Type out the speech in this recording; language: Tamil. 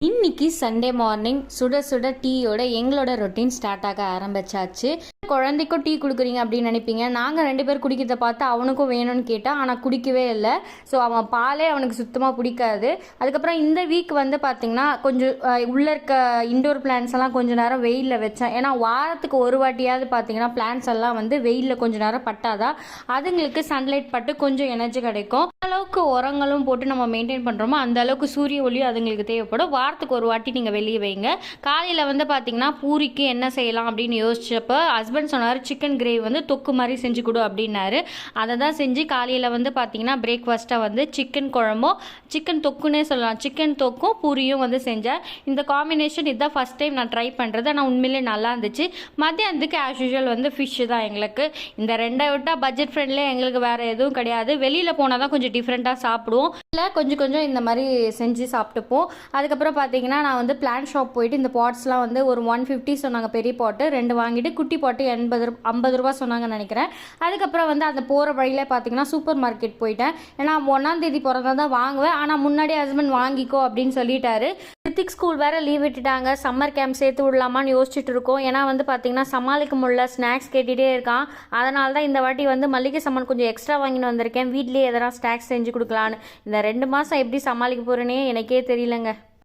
இன்னைக்கு சண்டே மார்னிங் சுட சுட டீயோட எங்களோட ரொட்டீன் ஸ்டார்ட் ஆக ஆரம்பிச்சாச்சு. குழந்தைக்கும் டீ கொடுக்குறீங்க அப்படின்னு நினைப்பீங்க. நாங்கள் 2 பேர் குடிக்கிறத பார்த்து அவனுக்கும் வேணும்னு கேட்டால், ஆனால் குடிக்கவே இல்லை. ஸோ அவன் பாலே அவனுக்கு சுத்தமாக பிடிக்காது. அதுக்கப்புறம் இந்த வீக் வந்து பார்த்திங்கன்னா கொஞ்சம் உள்ளே இருக்க இண்டோர் பிளான்ஸ் எல்லாம் கொஞ்சம் நேரம் வெயிலில் வச்சேன். ஏன்னா வாரத்துக்கு ஒரு வாட்டியாவது பார்த்திங்கன்னா பிளான்ஸ் எல்லாம் வந்து வெயிலில் கொஞ்சம் நேரம் பட்டாதான் அதுங்களுக்கு சன்லைட் பட்டு கொஞ்சம் எனர்ஜி கிடைக்கும். அளவுக்கு உரங்களும் போட்டு நம்ம மெயின்டைன் பண்ணுறோமோ அந்த அளவுக்கு சூரிய ஒளியும் அதுங்களுக்கு தேவைப்படும். வாரத்துக்கு ஒரு வாட்டி நீங்கள் வெளியே வைங்க. காலையில் வந்து பார்த்தீங்கன்னா பூரிக்கு என்ன செய்யலாம் அப்படின்னு யோசிச்சப்போ ஹஸ்பண்ட் சொன்னார், சிக்கன் கிரேவி வந்து தொக்கு மாதிரி செஞ்சு கொடு அப்படின்னாரு. அதை தான் செஞ்சு காலையில் வந்து பார்த்தீங்கன்னா பிரேக்ஃபாஸ்ட்டாக வந்து சிக்கன் குழம்பும் சிக்கன் தொக்குன்னே சொல்லலாம், சிக்கன் தொக்கும் பூரியும் வந்து செஞ்சேன். இந்த காம்பினேஷன் இதுதான் ஃபஸ்ட் டைம் நான் ட்ரை பண்ணுறது. ஆனால் உண்மையிலே நல்லா இருந்துச்சு. மத்தியானத்துக்கு ஆஸ் யூஷுவல் வந்து ஃபிஷ்ஷு தான் எங்களுக்கு. இந்த 2 விட்டால் பட்ஜெட் ஃப்ரெண்ட்லேயே எங்களுக்கு வேறு எதுவும் கிடையாது. வெளியில் போனால் தான் கொஞ்சம் டிஃப்ரெண்ட்டாக சாப்பிடுவோம், இல்லை கொஞ்சம் கொஞ்சம் இந்த மாதிரி செஞ்சு சாப்பிட்டுப்போம். அதுக்கப்புறம் பார்த்தீங்கன்னா நான் வந்து பிளான்ட் ஷாப் போயிட்டு இந்த பாட்ஸ்லாம் வந்து ஒரு 150 சொன்னாங்க பெரிய பாட்டு, 2 வாங்கிட்டு குட்டி பாட்டு 50 ரூபா சொன்னாங்கன்னு நினைக்கிறேன். அதுக்கப்புறம் வந்து அந்த போகிற வழியில் பார்த்தீங்கன்னா சூப்பர் மார்க்கெட் போயிட்டேன். ஏன்னா 1ஆம் தேதி பிறந்தா தான் வாங்குவேன். ஆனால் முன்னாடியே ஹஸ்பண்ட் வாங்கிக்கோ அப்படின்னு சொல்லிட்டாரு. ரித்திக் ஸ்கூல் வேறு லீவ் விட்டுட்டாங்க. சம்மர் கேம்ப் சேர்த்து விடலாமான்னு யோசிச்சுட்டு இருக்கோம். ஏன்னா வந்து பார்த்தீங்கன்னா சமாளிக்க முடியல, ஸ்நாக்ஸ் கேட்டுகிட்டே இருக்கான். அதனால தான் இந்த வாட்டி வந்து மல்லிகை சாமான் கொஞ்சம் எக்ஸ்ட்ரா வாங்கிட்டு வந்திருக்கேன். வீட்லேயே எதனா ஸ்நாக்ஸ் செஞ்சு கொடுக்கலான்னு. இந்த 2 மாதம் எப்படி சமாளிக்க போகிறேனே எனக்கே தெரியலங்க.